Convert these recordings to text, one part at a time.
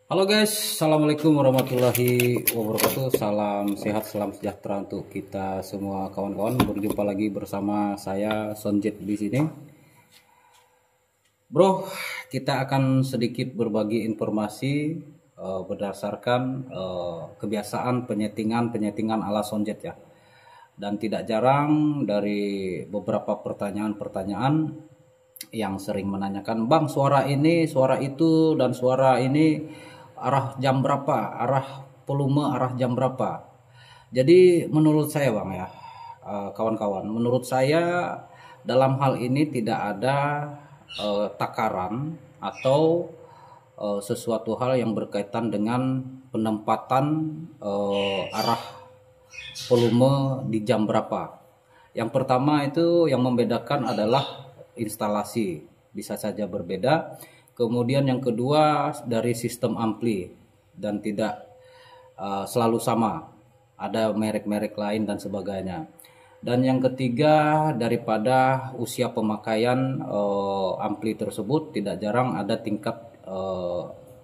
Halo guys, assalamualaikum warahmatullahi wabarakatuh. Salam sehat, salam sejahtera untuk kita semua kawan-kawan. Berjumpa lagi bersama saya Sonjet di sini. Bro, kita akan sedikit berbagi informasi berdasarkan kebiasaan penyetingan ala Sonjet ya. Dan tidak jarang dari beberapa pertanyaan-pertanyaan yang sering menanyakan, "Bang, suara ini, suara itu, dan suara ini arah jam berapa, arah volume, arah jam berapa?" Jadi menurut saya Bang ya, kawan-kawan, menurut saya dalam hal ini tidak ada takaran atau sesuatu hal yang berkaitan dengan penempatan arah volume di jam berapa. Yang pertama itu yang membedakan adalah instalasi, bisa saja berbeda. Kemudian yang kedua dari sistem ampli, dan tidak selalu sama, ada merek-merek lain dan sebagainya. Dan yang ketiga daripada usia pemakaian ampli tersebut, tidak jarang ada tingkat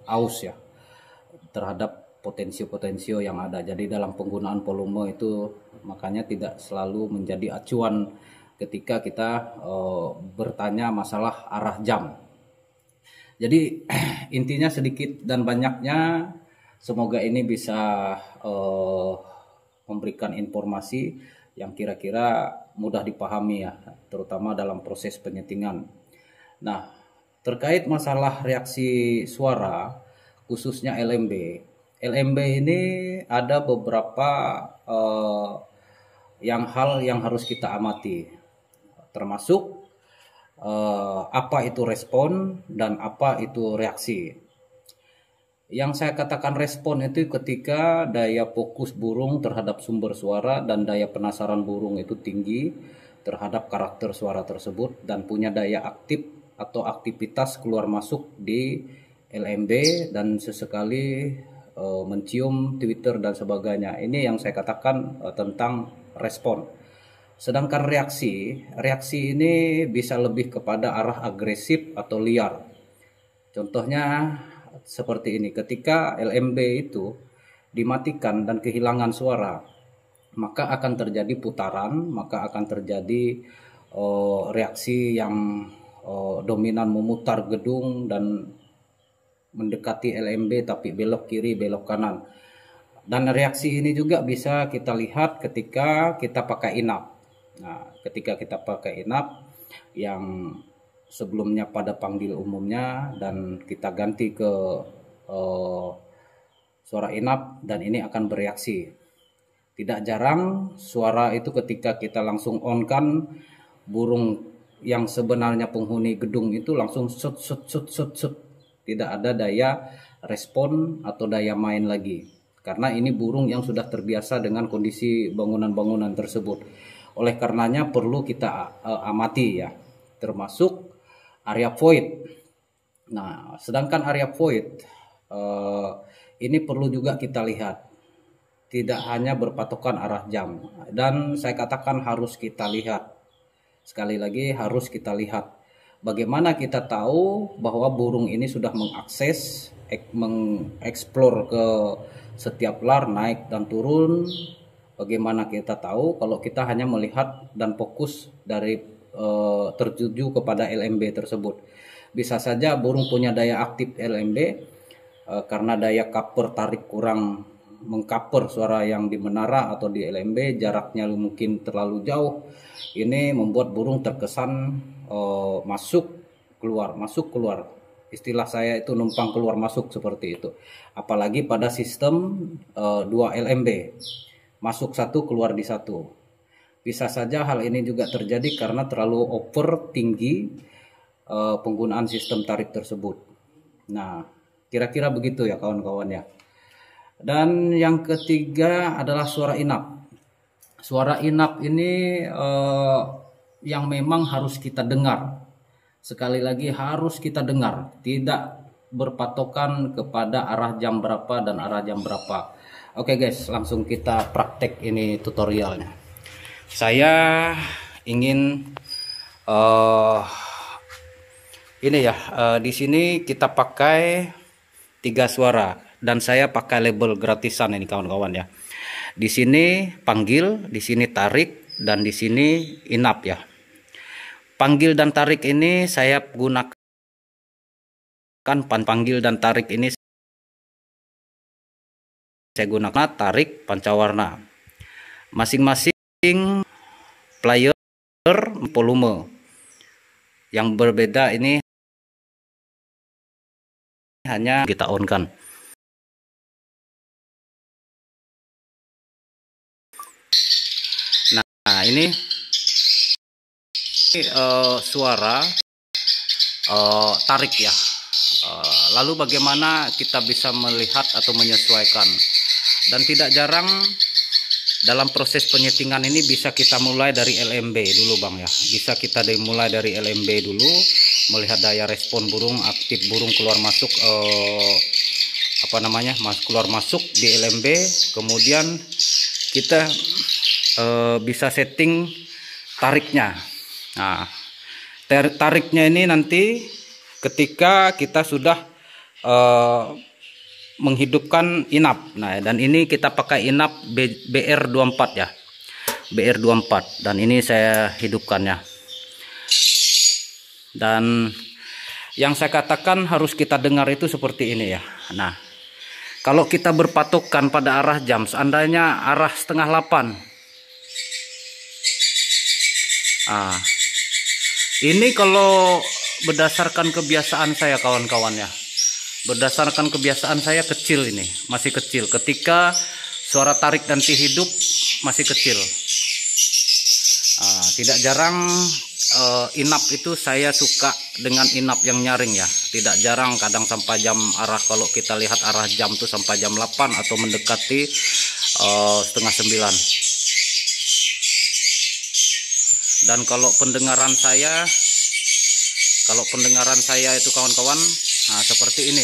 aus ya terhadap potensio-potensio yang ada. Jadi dalam penggunaan volume itu makanya tidak selalu menjadi acuan ketika kita bertanya masalah arah jam. Jadi intinya sedikit dan banyaknya semoga ini bisa memberikan informasi yang kira-kira mudah dipahami ya, terutama dalam proses penyetingan. Nah, terkait masalah reaksi suara khususnya LMB. LMB ini ada beberapa hal yang harus kita amati, termasuk apa itu respon dan apa itu reaksi. Yang saya katakan respon itu ketika daya fokus burung terhadap sumber suara dan daya penasaran burung itu tinggi terhadap karakter suara tersebut dan punya daya aktif atau aktivitas keluar masuk di LMB dan sesekali mencium Twitter dan sebagainya. Ini yang saya katakan tentang respon. Sedangkan reaksi ini bisa lebih kepada arah agresif atau liar. Contohnya seperti ini, ketika LMB itu dimatikan dan kehilangan suara, maka akan terjadi putaran, maka akan terjadi reaksi yang dominan memutar gedung dan mendekati LMB tapi belok kiri, belok kanan. Dan reaksi ini juga bisa kita lihat ketika kita pakai inap. Nah, ketika kita pakai inap yang sebelumnya pada panggil umumnya dan kita ganti ke suara inap, dan ini akan bereaksi. Tidak jarang suara itu ketika kita langsung on kan, burung yang sebenarnya penghuni gedung itu langsung sut sut sut sut sut. Tidak ada daya respon atau daya main lagi. Karena ini burung yang sudah terbiasa dengan kondisi bangunan-bangunan tersebut. Oleh karenanya perlu kita amati ya, termasuk area void. Nah, sedangkan area void ini perlu juga kita lihat. Tidak hanya berpatokan arah jam. Dan saya katakan harus kita lihat. Sekali lagi harus kita lihat. Bagaimana kita tahu bahwa burung ini sudah mengakses, mengeksplor ke setiap lar, naik dan turun. Bagaimana kita tahu kalau kita hanya melihat dan fokus dari tertuju kepada LMB tersebut. Bisa saja burung punya daya aktif LMB karena daya cover tarik kurang mengcover suara yang di menara atau di LMB, jaraknya mungkin terlalu jauh. Ini membuat burung terkesan masuk keluar. Istilah saya itu numpang keluar masuk seperti itu. Apalagi pada sistem 2 LMB, masuk satu keluar di satu. Bisa saja hal ini juga terjadi karena terlalu over tinggi penggunaan sistem tarik tersebut. Nah, kira-kira begitu ya kawan-kawan ya. Dan yang ketiga adalah suara inap. Suara inap ini yang memang harus kita dengar. Sekali lagi harus kita dengar, tidak berpatokan kepada arah jam berapa dan arah jam berapa. Oke guys, langsung kita praktek ini tutorialnya. Saya ingin ini ya, di sini kita pakai 3 suara, dan saya pakai label gratisan ini kawan-kawan ya. Di sini panggil, di sini tarik, dan di sini inap ya. Panggil dan tarik ini saya gunakan, panggil dan tarik ini saya gunakan tarik pancawarna. Masing-masing player volume. Yang berbeda ini hanya kita on kan. Nah, ini suara tarik ya. Lalu bagaimana kita bisa melihat atau menyesuaikan? Dan tidak jarang dalam proses penyetingan ini bisa kita mulai dari LMB dulu Bang ya. Bisa kita mulai dari LMB dulu, melihat daya respon burung, aktif burung, keluar masuk keluar masuk di LMB. Kemudian kita bisa setting tariknya. Nah, tariknya ini nanti ketika kita sudah menghidupkan inap. Nah, dan ini kita pakai inap BR24 ya. BR24, dan ini saya hidupkannya. Dan yang saya katakan harus kita dengar itu seperti ini ya. Nah, kalau kita berpatokan pada arah jam, seandainya arah 7:30. Ini kalau berdasarkan kebiasaan saya kawan-kawan ya. Berdasarkan kebiasaan saya kecil ini, masih kecil. Ketika suara tarik nanti hidup masih kecil. Tidak jarang inap itu saya suka dengan inap yang nyaring ya. Tidak jarang, kadang sampai jam arah, kalau kita lihat arah jam tuh sampai jam 8 atau mendekati 8:30. Dan kalau pendengaran saya itu kawan-kawan, seperti ini.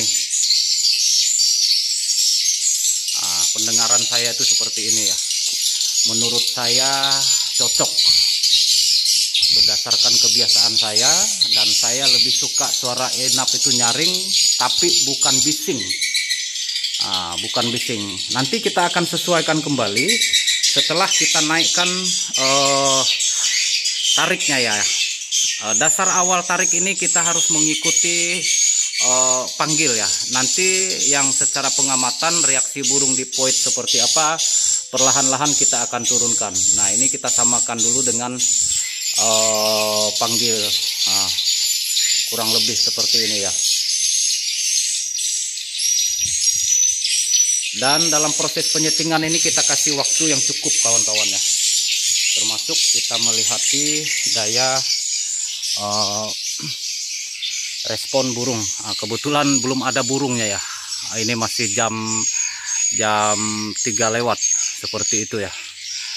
Pendengaran saya itu seperti ini ya. Menurut saya cocok berdasarkan kebiasaan saya, dan saya lebih suka suara inap itu nyaring tapi bukan bising. Bukan bising. Nanti kita akan sesuaikan kembali setelah kita naikkan tariknya ya. Dasar awal tarik ini kita harus mengikuti panggil ya. Nanti yang secara pengamatan reaksi burung di point seperti apa, perlahan-lahan kita akan turunkan. Nah, ini kita samakan dulu dengan panggil. Kurang lebih seperti ini ya. Dan dalam proses penyetingan ini kita kasih waktu yang cukup kawan-kawan ya. Termasuk kita melihati daya respon burung. Kebetulan belum ada burungnya ya. Ini masih jam 3 lewat seperti itu ya.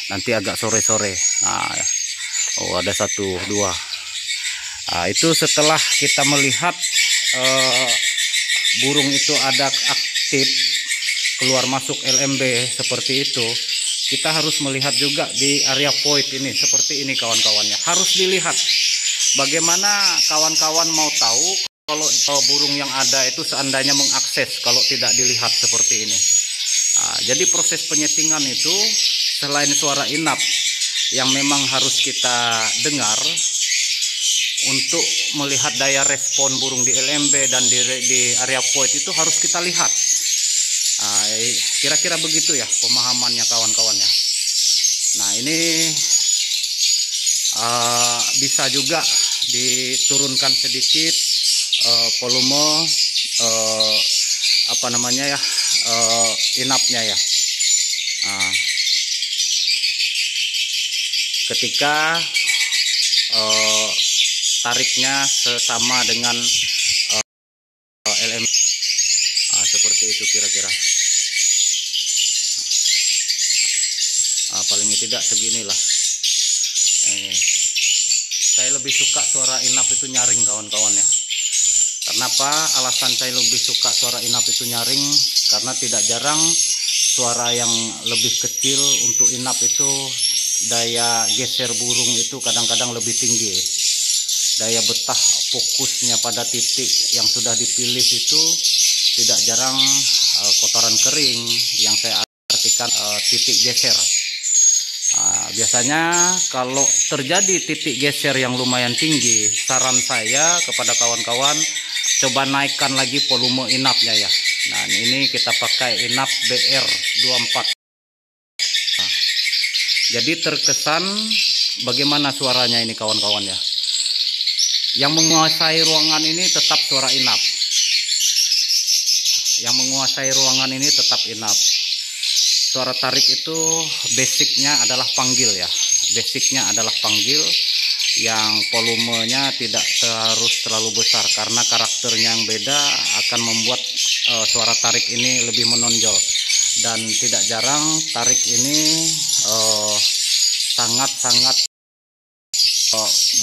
Nanti agak sore-sore. Ada 1, 2. Itu setelah kita melihat burung itu ada aktif keluar masuk LMB seperti itu, kita harus melihat juga di area point ini seperti ini kawan-kawannya. Harus dilihat. Bagaimana kawan-kawan mau tahu kalau burung yang ada itu seandainya mengakses kalau tidak dilihat seperti ini. Jadi proses penyetingan itu selain suara inap yang memang harus kita dengar, untuk melihat daya respon burung di LMB dan di area point itu harus kita lihat. Kira-kira begitu ya pemahamannya kawan-kawan ya. Nah, ini bisa juga diturunkan sedikit volume inapnya ya. Ketika tariknya sesama dengan LM, seperti itu kira-kira. Paling tidak seginilah. Saya lebih suka suara inap itu nyaring kawan-kawan ya. Kenapa alasan saya lebih suka suara inap itu nyaring? Karena tidak jarang suara yang lebih kecil untuk inap itu daya geser burung itu kadang-kadang lebih tinggi. Daya betah fokusnya pada titik yang sudah dipilih itu tidak jarang kotoran kering yang saya artikan titik geser. Biasanya kalau terjadi titik geser yang lumayan tinggi, saran saya kepada kawan-kawan coba naikkan lagi volume inapnya ya. Nah, ini kita pakai inap BR24. Jadi terkesan bagaimana suaranya ini kawan-kawan ya. Yang menguasai ruangan ini tetap suara inap. Yang menguasai ruangan ini tetap inap. Suara tarik itu basicnya adalah panggil ya. Basicnya adalah panggil yang volumenya tidak harus terlalu besar karena karakternya yang beda akan membuat suara tarik ini lebih menonjol. Dan tidak jarang tarik ini sangat-sangat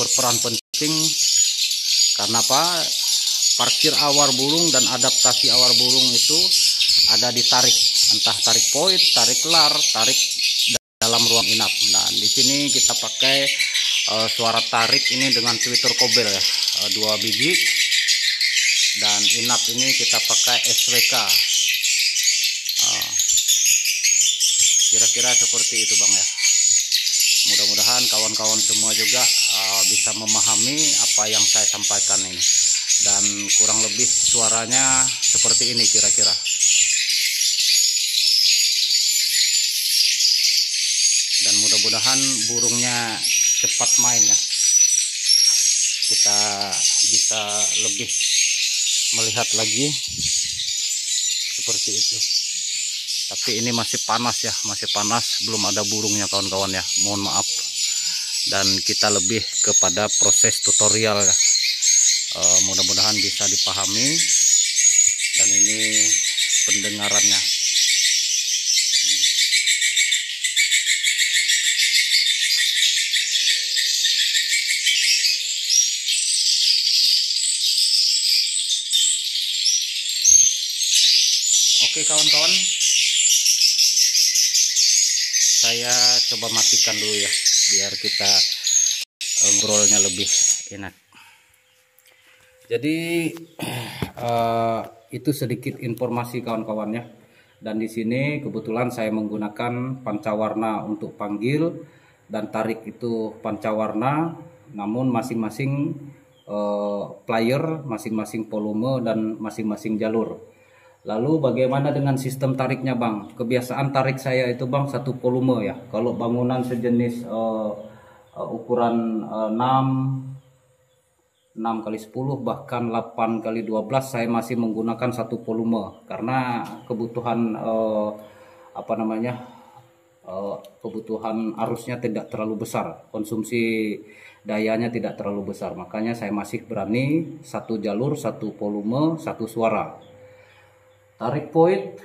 berperan penting. Karena apa? Parkir awar burung dan adaptasi awar burung itu ada di tarik, entah tarik point, tarik lar, tarik dalam ruang inap. Nah, di sini kita pakai suara tarik ini dengan tweeter kobel ya, 2 biji. Dan inap ini kita pakai SWK. Kira-kira seperti itu Bang ya. Mudah-mudahan kawan-kawan semua juga bisa memahami apa yang saya sampaikan ini. Dan kurang lebih suaranya seperti ini kira-kira. Dan mudah-mudahan burungnya cepat main ya. Kita bisa lebih melihat lagi seperti itu. Tapi ini masih panas ya, masih panas, belum ada burungnya kawan-kawan ya. Mohon maaf. Dan kita lebih kepada proses tutorial ya. Mudah-mudahan bisa dipahami. Dan ini pendengarannya. Oke kawan-kawan, saya coba matikan dulu ya biar kita ngobrolnya lebih enak. Jadi itu sedikit informasi kawan-kawan ya. Dan di sini kebetulan saya menggunakan pancawarna untuk panggil dan tarik itu pancawarna, namun masing-masing player, masing-masing volume dan masing-masing jalur. Lalu bagaimana dengan sistem tariknya Bang? Kebiasaan tarik saya itu Bang 1 volume ya. Kalau bangunan sejenis ukuran 6 kali 10 bahkan 8 kali 12 saya masih menggunakan 1 volume karena kebutuhan kebutuhan arusnya tidak terlalu besar, konsumsi dayanya tidak terlalu besar, makanya saya masih berani 1 jalur 1 volume 1 suara. Tarik point,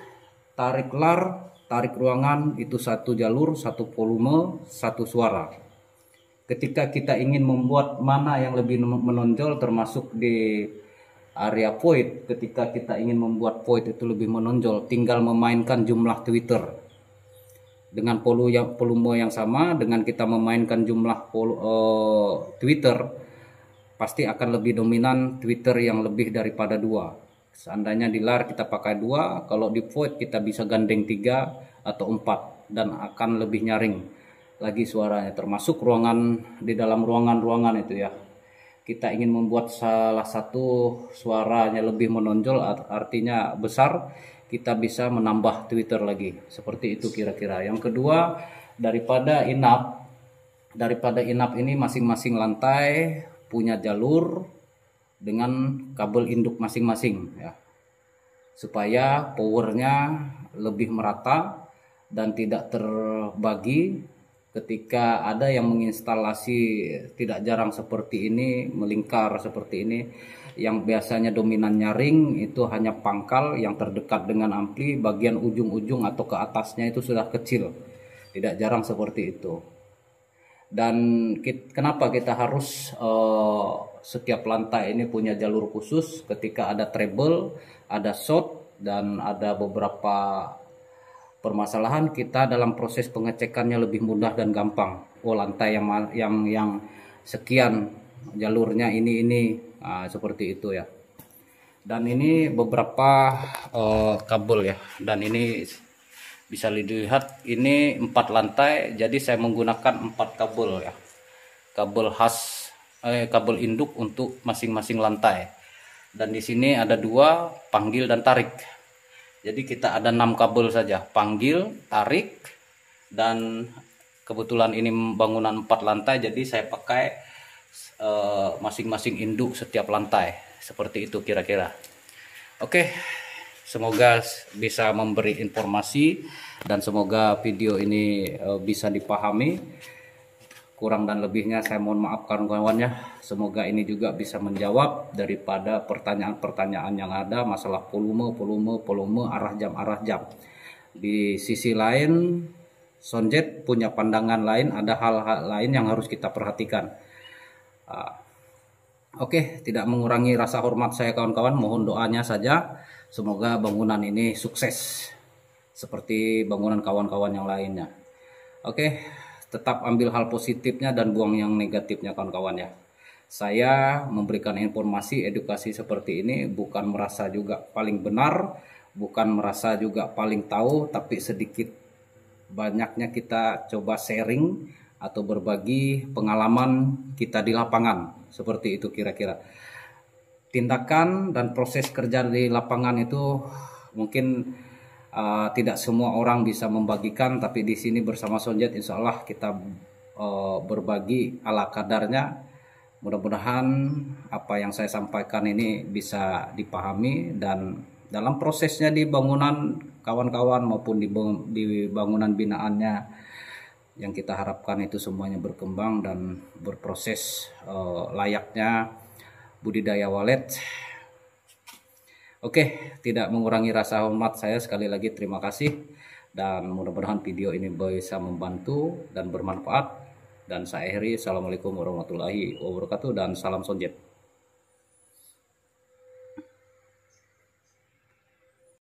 tarik lar, tarik ruangan itu 1 jalur 1 volume 1 suara. Ketika kita ingin membuat mana yang lebih menonjol termasuk di area void, ketika kita ingin membuat void itu lebih menonjol, tinggal memainkan jumlah tweeter. Dengan volume yang sama, dengan kita memainkan jumlah tweeter, pasti akan lebih dominan tweeter yang lebih daripada 2. Seandainya di lar kita pakai 2, kalau di void kita bisa gandeng 3 atau 4 dan akan lebih nyaring lagi suaranya, termasuk ruangan di dalam ruangan itu ya. Kita ingin membuat salah satu suaranya lebih menonjol, artinya besar, kita bisa menambah tweeter lagi. Seperti itu kira-kira. Yang kedua, daripada inap ini masing-masing lantai punya jalur dengan kabel induk masing-masing ya. Supaya powernya lebih merata dan tidak terbagi. Ketika ada yang menginstalasi tidak jarang seperti ini, melingkar seperti ini, yang biasanya dominan nyaring itu hanya pangkal yang terdekat dengan ampli, bagian ujung-ujung atau ke atasnya itu sudah kecil. Tidak jarang seperti itu. Dan kenapa kita harus setiap lantai ini punya jalur khusus? Ketika ada treble, ada short, dan ada beberapa permasalahan, kita dalam proses pengecekannya lebih mudah dan gampang. Oh, lantai yang sekian jalurnya ini seperti itu ya. Dan ini beberapa kabel ya. Dan ini bisa dilihat ini 4 lantai, jadi saya menggunakan 4 kabel ya. Kabel khas kabel induk untuk masing-masing lantai. Dan di sini ada 2 panggil dan tarik. Jadi kita ada 6 kabel saja, panggil, tarik, dan kebetulan ini bangunan 4 lantai, jadi saya pakai masing-masing induk setiap lantai. Seperti itu kira-kira. Oke, semoga bisa memberi informasi dan semoga video ini bisa dipahami. Kurang dan lebihnya saya mohon maaf kawan-kawannya. Semoga ini juga bisa menjawab daripada pertanyaan-pertanyaan yang ada masalah volume, arah jam. Di sisi lain, Sonjet punya pandangan lain, ada hal-hal lain yang harus kita perhatikan. Oke, tidak mengurangi rasa hormat saya kawan-kawan, mohon doanya saja. Semoga bangunan ini sukses seperti bangunan kawan-kawan yang lainnya. Oke, tetap ambil hal positifnya dan buang yang negatifnya kawan-kawan ya. Saya memberikan informasi edukasi seperti ini bukan merasa juga paling benar, bukan merasa juga paling tahu, tapi sedikit banyaknya kita coba sharing atau berbagi pengalaman kita di lapangan. Seperti itu kira-kira. Tindakan dan proses kerja di lapangan itu mungkin tidak semua orang bisa membagikan, tapi di sini bersama Sonjet insya Allah kita berbagi ala kadarnya. Mudah-mudahan apa yang saya sampaikan ini bisa dipahami, dan dalam prosesnya di bangunan kawan-kawan maupun di bangunan binaannya, yang kita harapkan itu semuanya berkembang dan berproses layaknya budidaya walet. Oke, tidak mengurangi rasa hormat saya, sekali lagi terima kasih, dan mudah-mudahan video ini bisa membantu dan bermanfaat. Dan saya akhiri, assalamualaikum warahmatullahi wabarakatuh, dan salam Sonjet.